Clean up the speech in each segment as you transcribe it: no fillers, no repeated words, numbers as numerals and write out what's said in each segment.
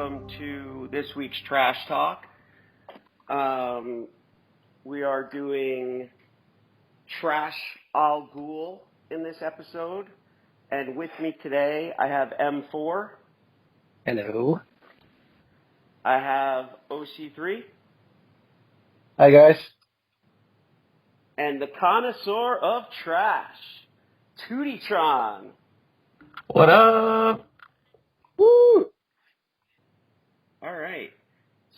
welcome to this week's Trash Talk. We are doing tRa'sh al Ghul in this episode, and with me today I have M4. Hello. I have OC3. Hi guys. And the connoisseur of trash, Tewtytron. What up? Woo! All right.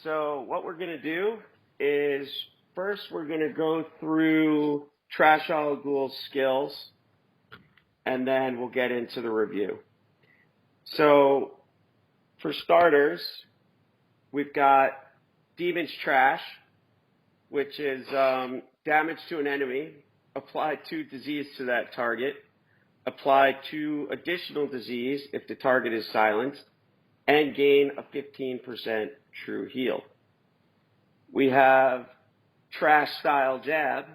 So what we're going to do is first we're going to go through tRa'sh al Ghul's skills, and then we'll get into the review. So for starters, we've got Demon's tRa'sh, which is damage to an enemy, apply 2 disease to that target, apply 2 additional disease if the target is silenced, and gain a 15% true heal. We have tRa'sh style jab,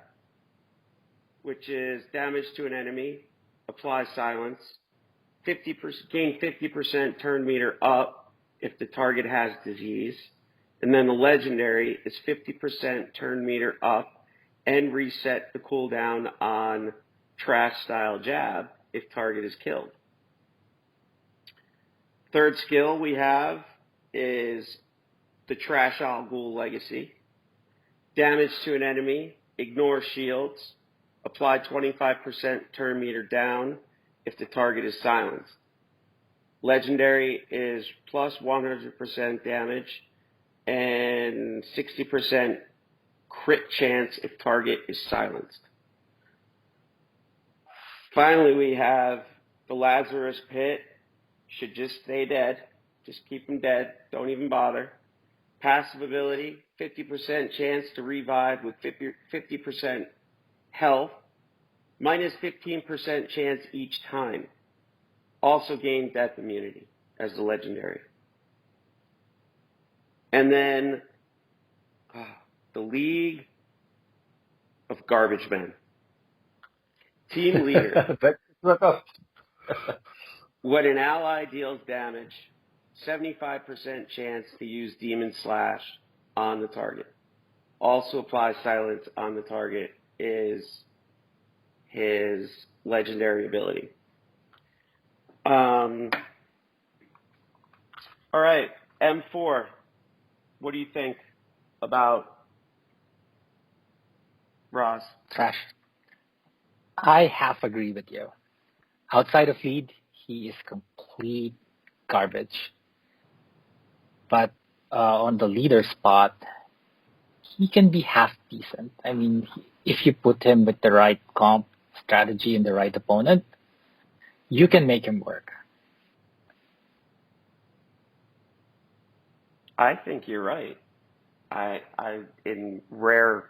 which is damage to an enemy, apply silence, gain 50% turn meter up if the target has disease. And then the legendary is 50% turn meter up and reset the cooldown on tRa'sh style jab if target is killed. Third skill we have is the tRa'sh al Ghul legacy. Damage to an enemy, ignore shields, apply 25% turn meter down if the target is silenced. Legendary is plus 100% damage and 60% crit chance if target is silenced. Finally, we have the Lazarus Pit. Should just stay dead. Just keep him dead. Don't even bother. Passive ability, 50% chance to revive with 50% health, minus 15% chance each time. Also gain death immunity as the legendary. And then the League of Garbage Men. Team leader. When an ally deals damage, 75% chance to use Demon Slash on the target. Also apply silence on the target is his legendary ability. All right, M4. What do you think about Ross? tRa'sh. I half agree with you. Outside of lead, he is complete garbage. But on the leader spot, he can be half decent. I mean, if you put him with the right comp strategy and the right opponent, you can make him work. I think you're right. I in rare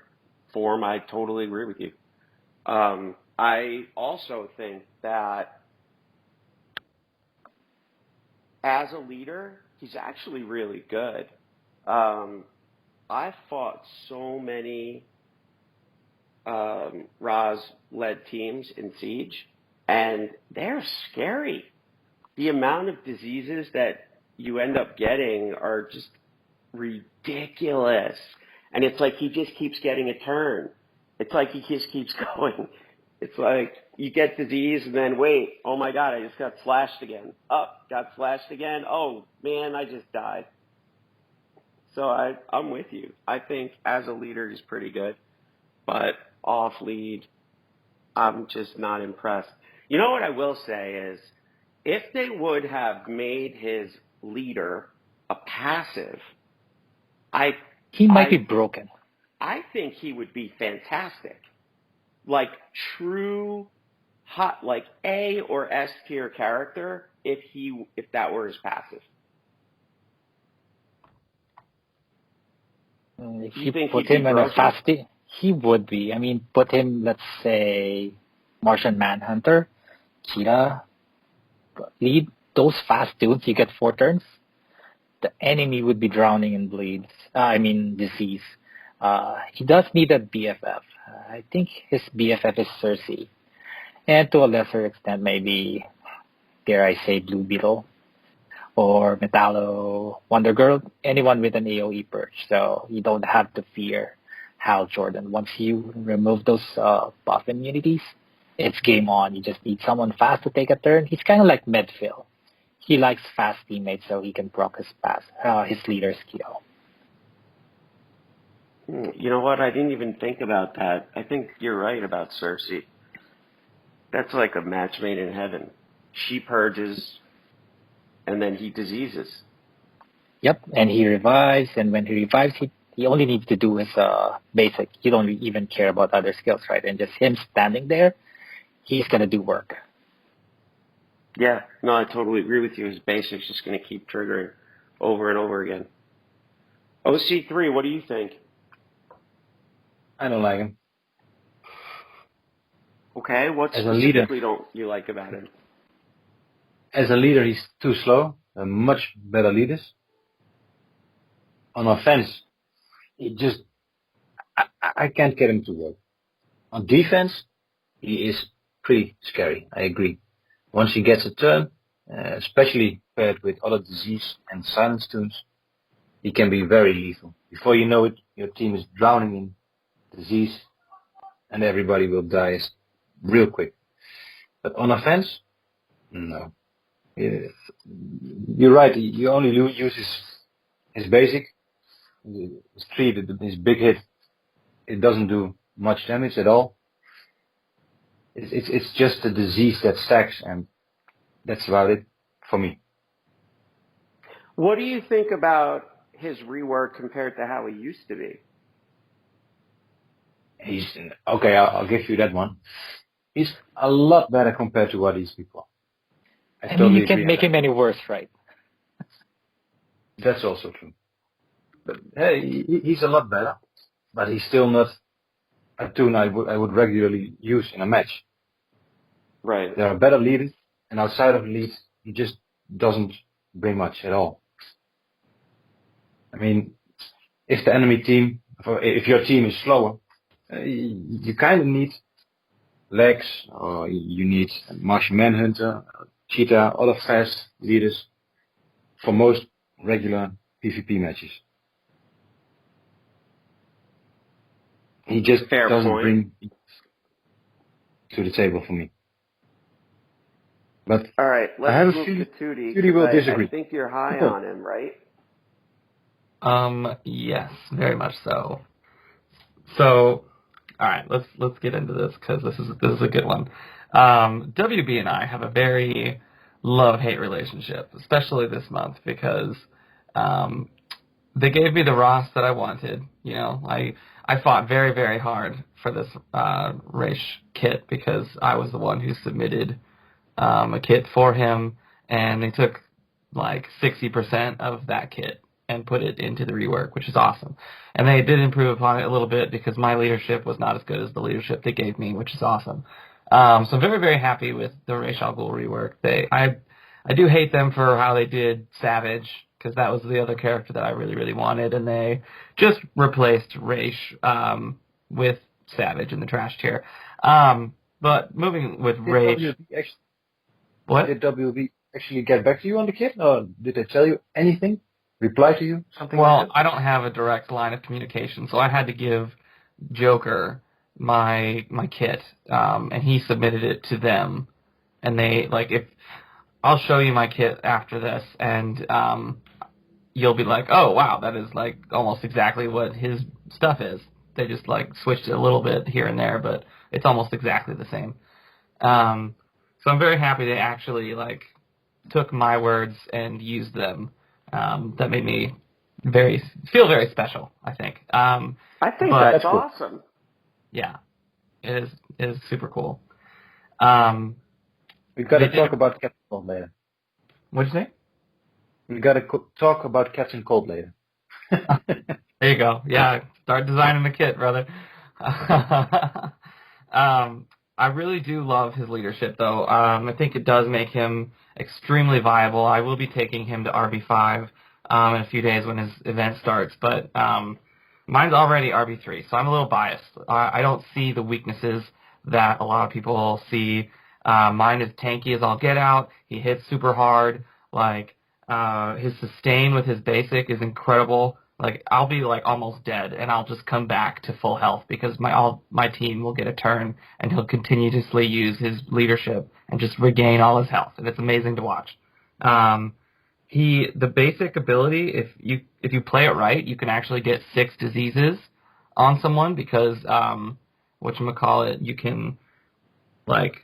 form, I totally agree with you. I also think that as a leader, he's actually really good. I've fought so many Raz-led teams in Siege, and they're scary. The amount of diseases that you end up getting are just ridiculous. And it's like he just keeps getting a turn. It's like he just keeps going. It's like you get disease and then wait, oh my God, I just got slashed again. Got slashed again. Oh man, I just died. So I'm with you. I think as a leader he's pretty good, but off lead, I'm just not impressed. You know what I will say is, if they would have made his leader a passive, he might be broken. I think he would be fantastic. Like true hot, like A or S tier character if that were his passive. If you put him in a fasty, he would be. I mean, put him, let's say, Martian Manhunter, Cheetah, lead, those fast dudes, you get 4 turns. The enemy would be drowning in bleeds. Disease. He does need a BFF. I think his BFF is Cersei. And to a lesser extent, maybe, dare I say, Blue Beetle. or Metallo, Wonder Girl, anyone with an AoE perch. So you don't have to fear Hal Jordan. Once you remove those buff immunities, it's game on. You just need someone fast to take a turn. He's kind of like Medfill. He likes fast teammates so he can proc his leader skill. You know what? I didn't even think about that. I think you're right about Cersei. That's like a match made in heaven. She purges, and then he diseases. Yep, and he revives, and when he revives, he only needs to do his basic. You don't even care about other skills, right? And just him standing there, he's going to do work. Yeah, no, I totally agree with you. His basic's just going to keep triggering over and over again. OC3, what do you think? I don't like him. Okay, what As a leader, specifically don't you like about him? as a leader, he's too slow. Much better leaders. On offense, I can't get him to work. On defense, he is pretty scary. I agree. Once he gets a turn, especially paired with other disease and silence tunes, he can be very lethal. Before you know it, your team is drowning in disease, and everybody will die real quick. But on offense, no. You're right. You only use his basic. His three, his big hit. It doesn't do much damage at all. It's just a disease that stacks, and that's about it for me. What do you think about his rework compared to how he used to be? He's okay. I'll give you that one. He's a lot better compared to what he's before. I mean, you can't make him any worse, right? That's also true. But hey, he's a lot better, but he's still not a tune I would regularly use in a match. Right. There are better leaders, and outside of leads, he just doesn't bring much at all. I mean, if the enemy team, if your team is slower, you kind of need Legs, or you need Martian Manhunter, Cheetah, other fast leaders for most regular PvP matches. He just doesn't bring to the table for me. But all right, let's move to Tootie. Tootie will disagree. I think you're high on him, right? Yes, very much so. So, all right, let's get into this because this is a good one. WB and I have a very love-hate relationship, especially this month because they gave me the Rawsh that I wanted. You know, I fought very, very hard for this Rawsh kit because I was the one who submitted a kit for him, and they took like 60% of that kit and put it into the rework, which is awesome. And they did improve upon it a little bit because my leadership was not as good as the leadership they gave me, which is awesome. So I'm very, very happy with the Rawsh Ghul rework. I do hate them for how they did Savage, because that was the other character that I really, really wanted, and they just replaced Rawsh with Savage in the trash tier. But moving with Rawsh... What? Did WB actually get back to you on the kit, or did they tell you anything? Reply to you? Something well, like that? I don't have a direct line of communication, so I had to give Joker my kit, and he submitted it to them. And they, if I'll show you my kit after this, and you'll be like, oh, wow, that is, almost exactly what his stuff is. They just, switched it a little bit here and there, but it's almost exactly the same. So I'm very happy they actually, took my words and used them. That made me feel very special, I think. I think that's cool. awesome. Yeah, it is super cool. We've got to talk about Captain Cold later. What'd you say? We've got to talk about Captain Cold later. There you go. Yeah, start designing the kit, brother. I really do love his leadership, though. I think it does make him extremely viable. I will be taking him to RB5 in a few days when his event starts, but mine's already RB3, so I'm a little biased. I don't see the weaknesses that a lot of people see. Mine is tanky as all get out. He hits super hard. His sustain with his basic is incredible. Like I'll be like almost dead, and I'll just come back to full health because my team will get a turn, and he'll continuously use his leadership and just regain all his health, and it's amazing to watch. The basic ability, if you play it right, you can actually get 6 diseases on someone because whatchamacallit, you can like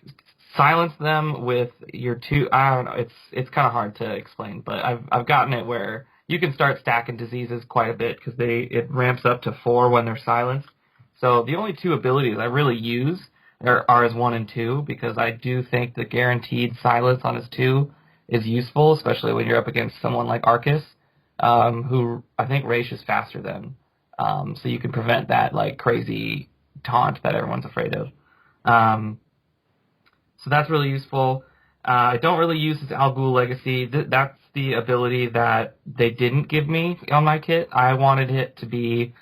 silence them with your 2. I don't know, it's kind of hard to explain, but I've gotten it where you can start stacking diseases quite a bit because it ramps up to 4 when they're silenced. So the only 2 abilities I really use are as 1 and 2 because I do think the guaranteed silence on his 2 is useful, especially when you're up against someone like Arcus, who I think Rawsh is faster than. So you can prevent that like crazy taunt that everyone's afraid of. So that's really useful. I don't really use his Al Ghul Legacy. That's the ability that they didn't give me on my kit. I wanted it to be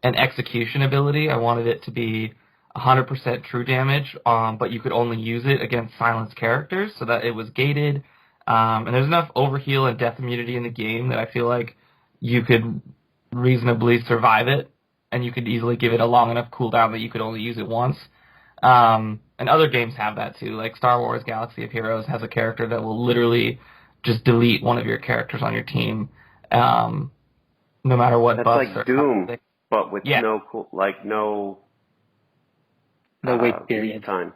an execution ability. I wanted it to be 100% true damage, but you could only use it against silenced characters so that it was gated. And there's enough overheal and death immunity in the game that I feel like you could reasonably survive it, and you could easily give it a long enough cooldown that you could only use it once. And other games have that too. Like Star Wars Galaxy of Heroes has a character that will literally just delete one of your characters on your team, no matter what That's buffs. like or Doom, but with no wait period time.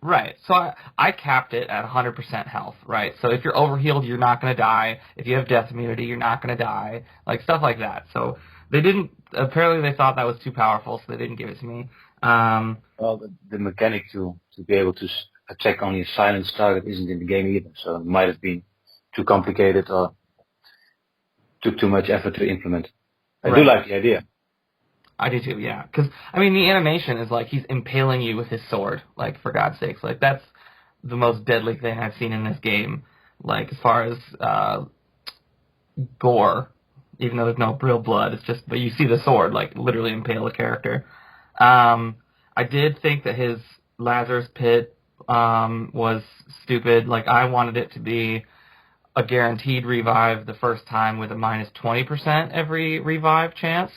Right. So I capped it at 100% health, right? So if you're overhealed, you're not going to die. If you have death immunity, you're not going to die. Like, stuff like that. So apparently they thought that was too powerful, so they didn't give it to me. Well, the mechanic to be able to attack only a silenced target isn't in the game either, so it might have been too complicated or took too much effort to implement. I do like the idea. I do too, yeah. Because, I mean, the animation is like he's impaling you with his sword, like, for God's sakes. Like, that's the most deadly thing I've seen in this game, like, as far as gore, even though there's no real blood. It's just, but you see the sword, like, literally impale a character. I did think that his Lazarus Pit was stupid. Like, I wanted it to be a guaranteed revive the first time with a minus 20% every revive chance,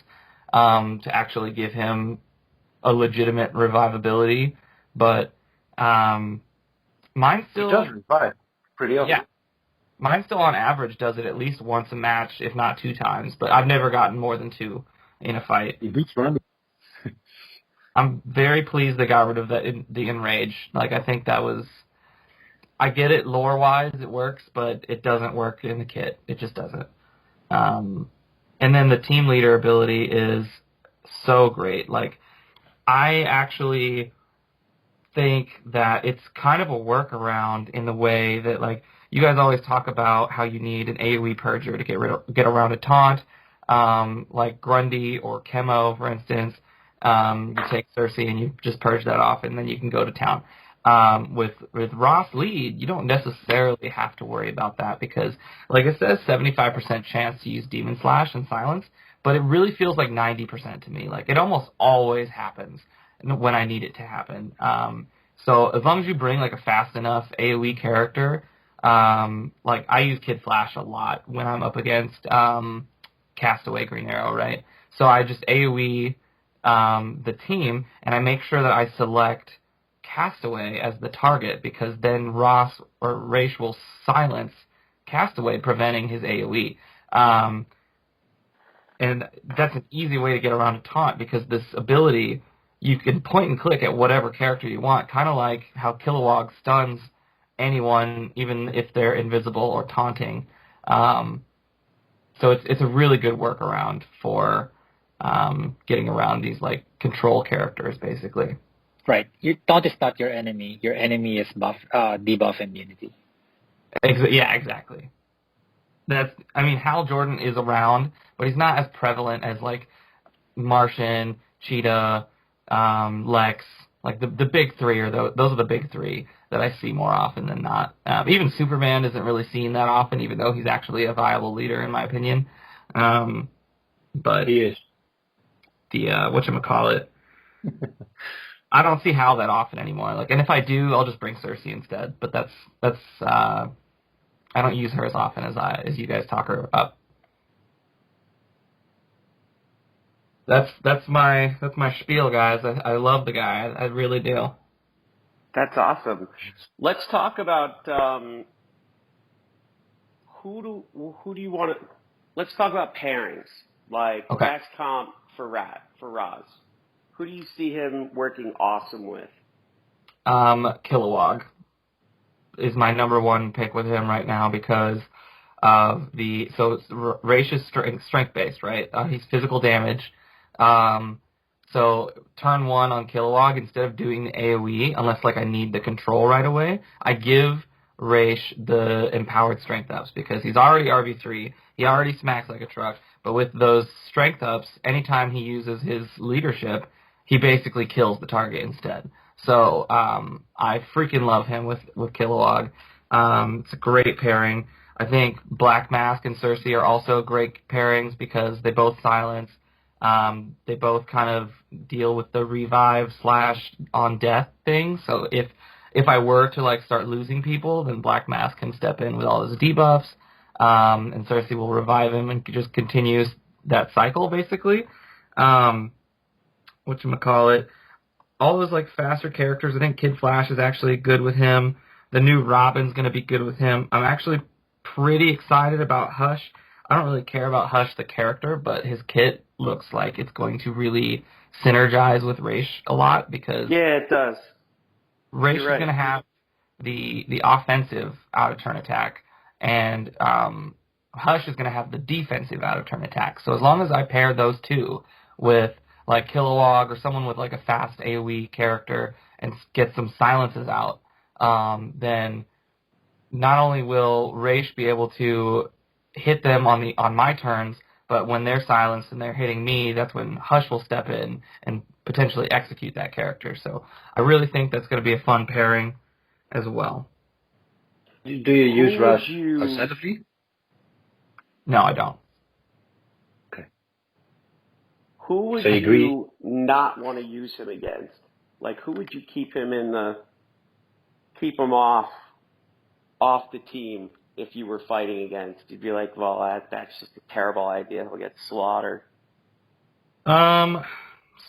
to actually give him a legitimate revivability. But mine still... He does revive pretty often. Yeah. Mine still on average does it at least once a match, if not 2 times. But I've never gotten more than 2 in a fight. He beats Randy. I'm very pleased they got rid of the Enrage. Like, I think that was... I get it lore-wise, it works, but it doesn't work in the kit. It just doesn't. And then the team leader ability is so great. Like, I actually think that it's kind of a workaround in the way that, like, you guys always talk about how you need an AoE purger to get around a taunt, like Grundy or Chemo, for instance. You take Cersei and you just purge that off, and then you can go to town. With Ross lead, you don't necessarily have to worry about that because, like it says, 75% chance to use Demon Slash and Silence, but it really feels like 90% to me. Like, it almost always happens when I need it to happen. So as long as you bring like a fast enough AoE character, like I use Kid Flash a lot when I'm up against Castaway Green Arrow, right? So I just AoE the team, and I make sure that I select Castaway as the target, because then Ross or Rawsh will silence Castaway, preventing his AoE. And that's an easy way to get around a taunt, because this ability, you can point and click at whatever character you want, kind of like how Kilowog stuns anyone, even if they're invisible or taunting. So it's a really good workaround for getting around these like control characters, basically. Right. Your taunt is not your enemy. Your enemy is debuff immunity. Yeah, exactly. Hal Jordan is around, but he's not as prevalent as like Martian, Cheetah, Lex. Like the big 3 are those are the big 3 that I see more often than not. Even Superman isn't really seen that often, even though he's actually a viable leader in my opinion. But he is. The whatchamacallit. I don't see Hal that often anymore. Like, and if I do, I'll just bring Cersei instead. But that's I don't use her as often as you guys talk her up. That's my spiel, guys. I love the guy. I really do. That's awesome. Let's talk about who do you want to? Let's talk about pairings, like Okay. best comp for Raz. Who do you see him working awesome with? Kilowog is my number one pick with him right now because of Rawsh is strength based, right? He's physical damage. So turn 1 on Kilowog, instead of doing the AoE, unless like I need the control right away, I give Rawsh the empowered strength ups because he's already RV3. He already smacks like a truck. But with those strength ups, anytime he uses his leadership, he basically kills the target instead. So I freaking love him with Kilowog. It's a great pairing. I think Black Mask and Cersei are also great pairings because they both silence. They both kind of deal with the revive / on death thing. So if I were to like start losing people, then Black Mask can step in with all his debuffs, and Cersei will revive him and just continues that cycle basically. Whatchamacallit, all those like faster characters. I think Kid Flash is actually good with him. The new Robin's going to be good with him. I'm actually pretty excited about Hush. I don't really care about Hush the character, but his kit looks like it's going to really synergize with Rawsh a lot because Yeah, it does. Rawsh You're right. is going to have the offensive out of turn attack, and Hush is going to have the defensive out of turn attack. So as long as I pair those two with like Kilowog or someone with like a fast AoE character and get some silences out, then not only will Rawsh be able to hit them on my turns, but when they're silenced and they're hitting me, that's when Hush will step in and potentially execute that character. So I really think that's going to be a fun pairing as well. Do you use Who would Rawsh you- outside of League? No, I don't. Who would So you agree? you not want to use him against? Like, who would you keep him off the team if you were fighting against? You'd be like, well, that's just a terrible idea. He'll get slaughtered.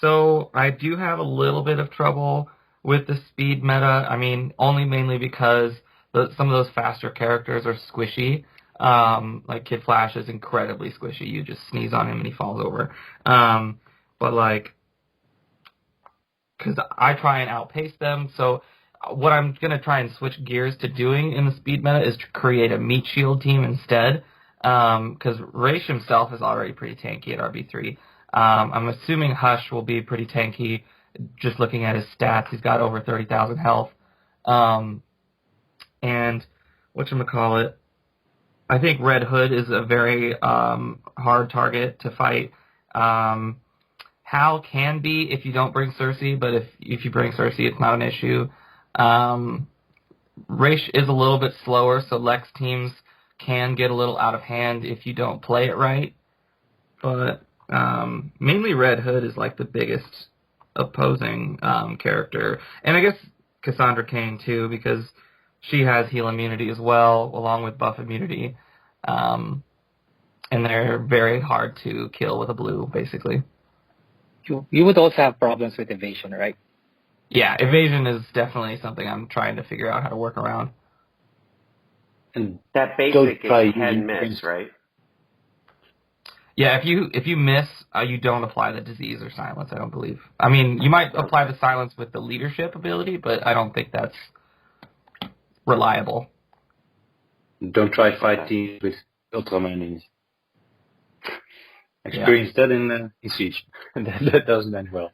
So I do have a little bit of trouble with the speed meta. I mean, only mainly because some of those faster characters are squishy. Like Kid Flash is incredibly squishy. You just sneeze on him and he falls over. But like, because I try and outpace them, so what I'm going to try and switch gears to doing in the speed meta is to create a meat shield team instead. Because Rawsh himself is already pretty tanky at RB3. I'm assuming Hush will be pretty tanky. Just looking at his stats, he's got over 30,000 health. And whatchamacallit, I think Red Hood is a very hard target to fight. Hal can be if you don't bring Cersei, but if you bring Cersei, it's not an issue. Rawsh is a little bit slower, so Lex teams can get a little out of hand if you don't play it right. But mainly Red Hood is like the biggest opposing character. And I guess Cassandra Cain too, because she has heal immunity as well, along with buff immunity. And they're very hard to kill with a blue, basically. You would also have problems with evasion, right? Yeah, evasion is definitely something I'm trying to figure out how to work around. And That don't basic try is head using miss, against- right? Yeah, if you miss, you don't apply the disease or silence, I don't believe. I mean, you might apply the silence with the leadership ability, but I don't think that's reliable. Don't try fight teams with Ultraman in. Experience that in Siege. that doesn't end well.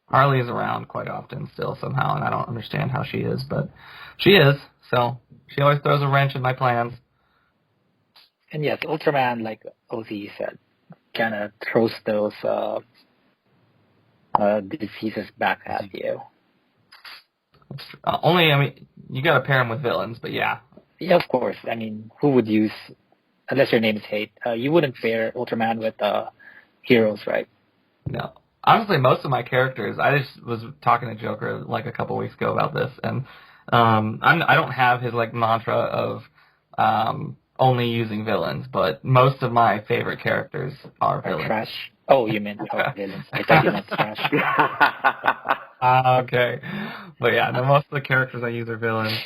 Harley is around quite often still somehow, and I don't understand how she is, but she is, so she always throws a wrench in my plans. And yes, Ultraman, like OZ said, kind of throws those diseases back at you. Only, I mean, you gotta pair him with villains, but yeah. Yeah, of course. I mean, who would use, unless your name is Hate, you wouldn't pair Ultraman with heroes, right? No. Honestly, most of my characters, I just was talking to Joker like a couple weeks ago about this, and I don't have his like mantra of only using villains, but most of my favorite characters are villains. tRa'sh. Oh, you meant villains. I thought you meant tRa'sh. Okay. But yeah, no, most of the characters I use are villains.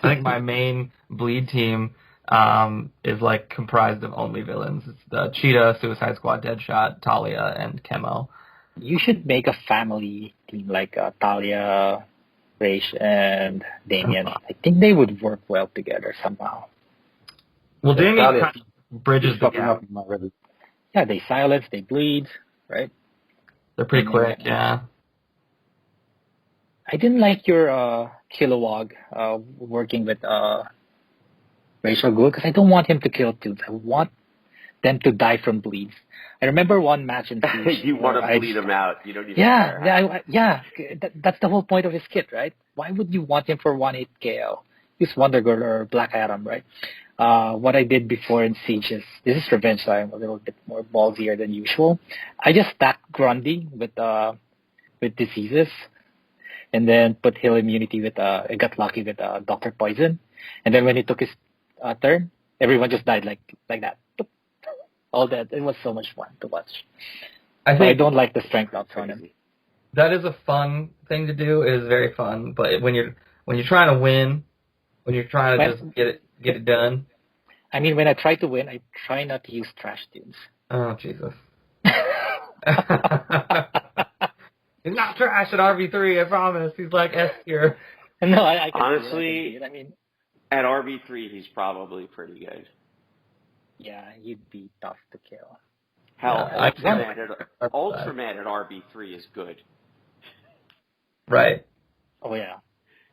I think my main bleed team is like comprised of only villains. It's the Cheetah, Suicide Squad, Deadshot, Talia, and Chemo. You should make a family team like Talia, Rawsh, and Damien. I think they would work well together somehow. Well, Damien Talia kind of bridges the gap. up already. Yeah, they silence, they bleed, right? They're pretty quick, yeah. I didn't like your Kilowog working with Racial Ghul because I don't want him to kill dudes. I want them to die from bleeds. I remember one match in Siege. You want to bleed him out. You don't need to that's the whole point of his kit, right? Why would you want him for 1-8 KO? Use Wonder Girl or Black Adam, right? What I did before in Siege is, this is revenge, so I'm a little bit more ballsier than usual. I just stacked Grundy with diseases, and then put Hill Immunity with, I got lucky with Dr. Poison. And then when he took his turn, everyone just died like that. All that. It was so much fun to watch. I don't like the strength ups on him. That is a fun thing to do. It is very fun. But when you're trying to win, when you're trying to just get it done. I mean, when I try to win, I try not to use tRa'sh tunes. Oh, Jesus. He's not tRa'sh at RB3, I promise. He's like S tier. No, I can honestly, I mean, at RB3, he's probably pretty good. Yeah, he'd be tough to kill. Hell, Yeah, Ultraman at RB3 is good. Right. Oh, yeah.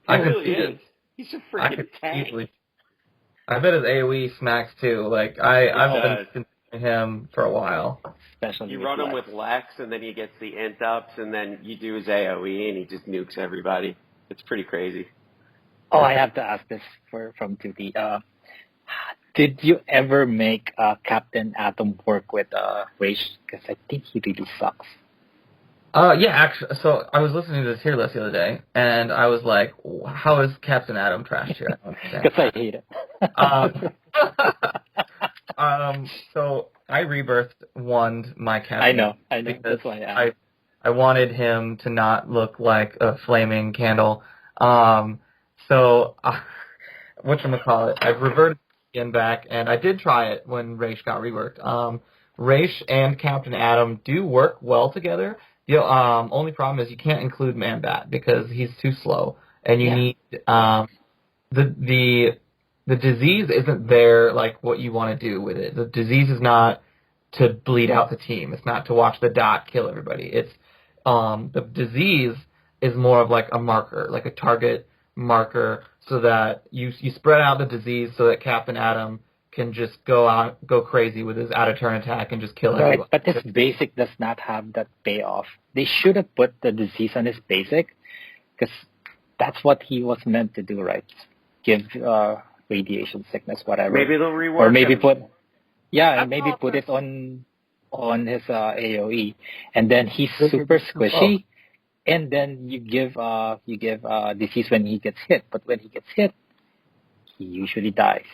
He I really could see is. He's a freaking tank. easily. I bet his AoE smacks too. Like I've been considering him for a while. Especially You run him with Lex, and then he gets the int ups, and then you do his AoE, and he just nukes everybody. It's pretty crazy. Oh, I have to ask this from Tuti. Did you ever make Captain Atom work with Rawsh? Because I think he really sucks. Yeah, actually, so I was listening to the tier list the other day, and I was like, how is Captain Atom trash here? Because I hate it. So I rebirthed my Captain. I know. Because That's why I wanted him to not look like a flaming candle. So whatchamacallit, I've reverted again back, and I did try it when Rawsh got reworked. Rawsh and Captain Atom do work well together. The only problem is you can't include Man-Bat because he's too slow, and you need the disease isn't there like what you want to do with it. The disease is not to bleed out the team. It's not to watch the dot kill everybody. It's the disease is more of like a marker, like a target marker, so that you spread out the disease so that Captain Atom can just go crazy with his out-of-turn attack and just kill everyone. But his basic does not have that payoff. They should have put the disease on his basic, because that's what he was meant to do, right? Give radiation sickness, whatever. Maybe they'll rework or maybe him. put it on his AoE, and then he's super squishy, and then you give disease when he gets hit, but when he gets hit, he usually dies.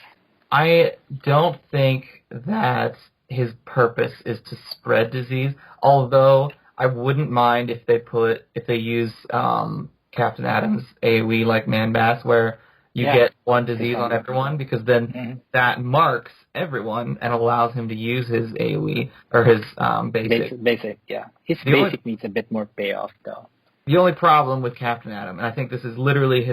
I don't think that his purpose is to spread disease, although I wouldn't mind if they use Captain Atom's AoE like Man-Bat, where you get one disease on everyone, because then that marks everyone and allows him to use his AoE or his basic. Basic, yeah. His basic needs a bit more payoff, though. The only problem with Captain Atom, and I think this is literally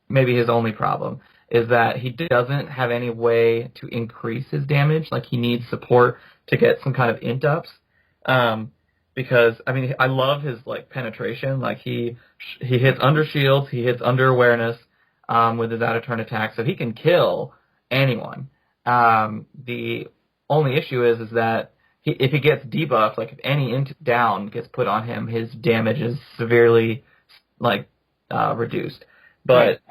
maybe his only problem, is that he doesn't have any way to increase his damage. Like, he needs support to get some kind of int ups. Because, I mean, I love his, like, penetration. Like, he hits under shields, he hits under awareness with his out-of-turn attack, so he can kill anyone. The only issue is that if he gets debuffed, like, if any int down gets put on him, his damage is severely, like, reduced. But,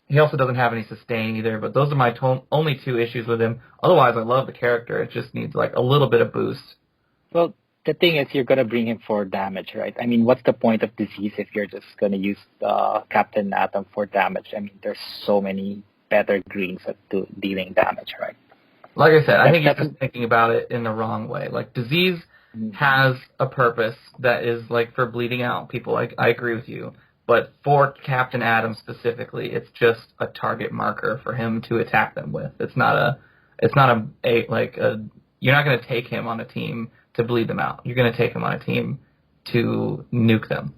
he also doesn't have any sustain either, but those are my only two issues with him. Otherwise, I love the character. It just needs, like, a little bit of boost. Well, the thing is, you're going to bring him for damage, right? I mean, what's the point of disease if you're just going to use Captain Atom for damage? I mean, there's so many better greens at dealing damage, right? Like I said, I think That's- you're just thinking about it in the wrong way. Like, disease has a purpose that is, like, for bleeding out people. I agree with you. But for Captain Atom specifically, it's just a target marker for him to attack them with. It's not you're not going to take him on a team to bleed them out. You're going to take him on a team to nuke them.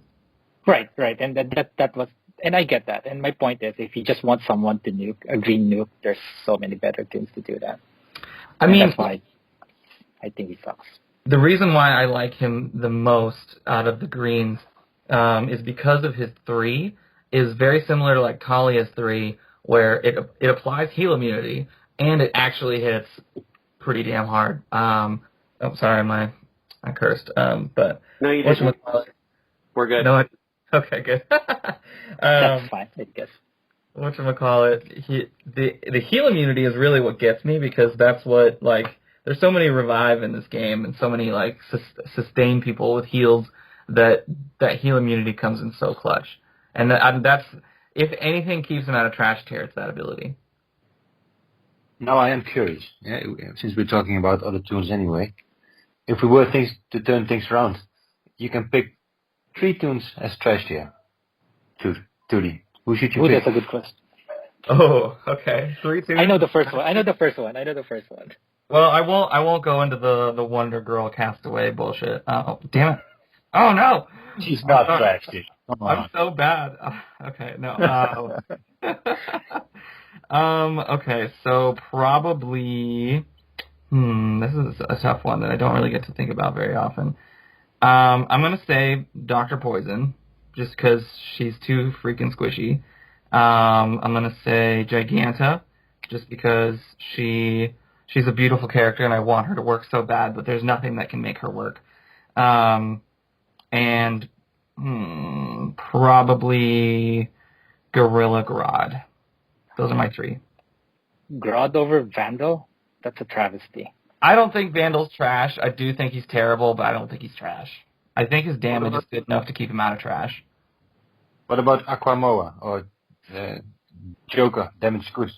Right. And that was, and I get that. And my point is, if you just want someone to nuke, a green nuke, there's so many better teams to do that. I mean, that's why I think he sucks. The reason why I like him the most out of the greens is because of his 3 is very similar to like Talia's 3, where it applies heal immunity and it actually hits pretty damn hard. Sorry, I cursed. But no, you didn't. We're good. No, okay, good. That's fine, I guess. Whatchamacallit, the heal immunity is really what gets me, because that's what, like, there's so many revive in this game and so many, like, sustain people with heals that heal immunity comes in so clutch. And that's, if anything keeps him out of tRa'sh tier, it's that ability. Now I am curious, since we're talking about other tools anyway. If we were to turn things around, you can pick 3 tunes as tRa'sh tier. Tootie. Who should you pick? That's a good question. Oh, okay. 3 tunes? I know the first one. Well, I won't go into the Wonder Girl Castaway bullshit. Oh, damn it. Oh, no. She's not tRa'sh tier. I'm so bad. Okay, no. Okay, so probably... this is a tough one that I don't really get to think about very often. I'm going to say Dr. Poison, just because she's too freaking squishy. I'm going to say Giganta, just because she's a beautiful character and I want her to work so bad, but there's nothing that can make her work. And probably Gorilla Grodd. Those are my 3. Grodd over Vandal? That's a travesty. I don't think Vandal's trash. I do think he's terrible, but I don't think he's trash. I think his damage is good enough to keep him out of tRa'sh. What about Aquamoa or Joker, damage good?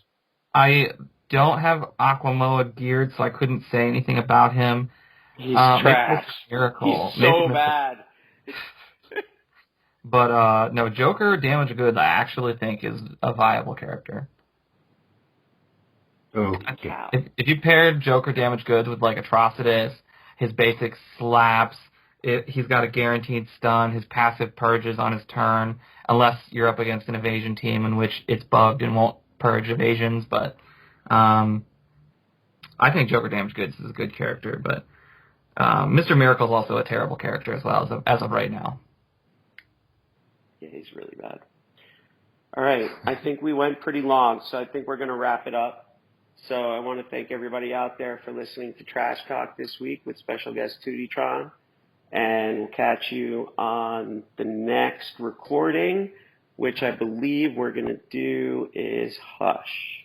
I don't have Aquamoa geared, so I couldn't say anything about him. He's trash. Miracle. He's so bad. But no, Joker damage good I actually think is a viable character. Okay. If you paired Joker damage goods with like Atrocitus, his basic slaps, he's got a guaranteed stun, his passive purges on his turn, unless you're up against an evasion team in which it's bugged and won't purge evasions, but I think Joker damage goods is a good character, but Mr. Miracle is also a terrible character as well as of right now. Yeah, he's really bad. All right, I think we went pretty long, so I think we're going to wrap it up. So I want to thank everybody out there for listening to tRa'sh Talk this week with special guest Tewtytron. And we'll catch you on the next recording, which I believe we're going to do is Hush.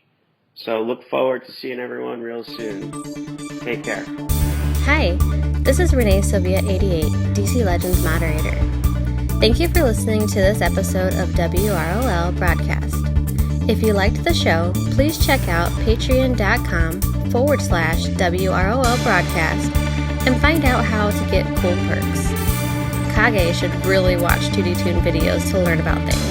So look forward to seeing everyone real soon. Take care. Hi, this is Renee Sylvia 88, DC Legends moderator. Thank you for listening to this episode of WROL Broadcast. If you liked the show, please check out patreon.com/WROL Broadcast and find out how to get cool perks. Kage should really watch 2D Toon videos to learn about things.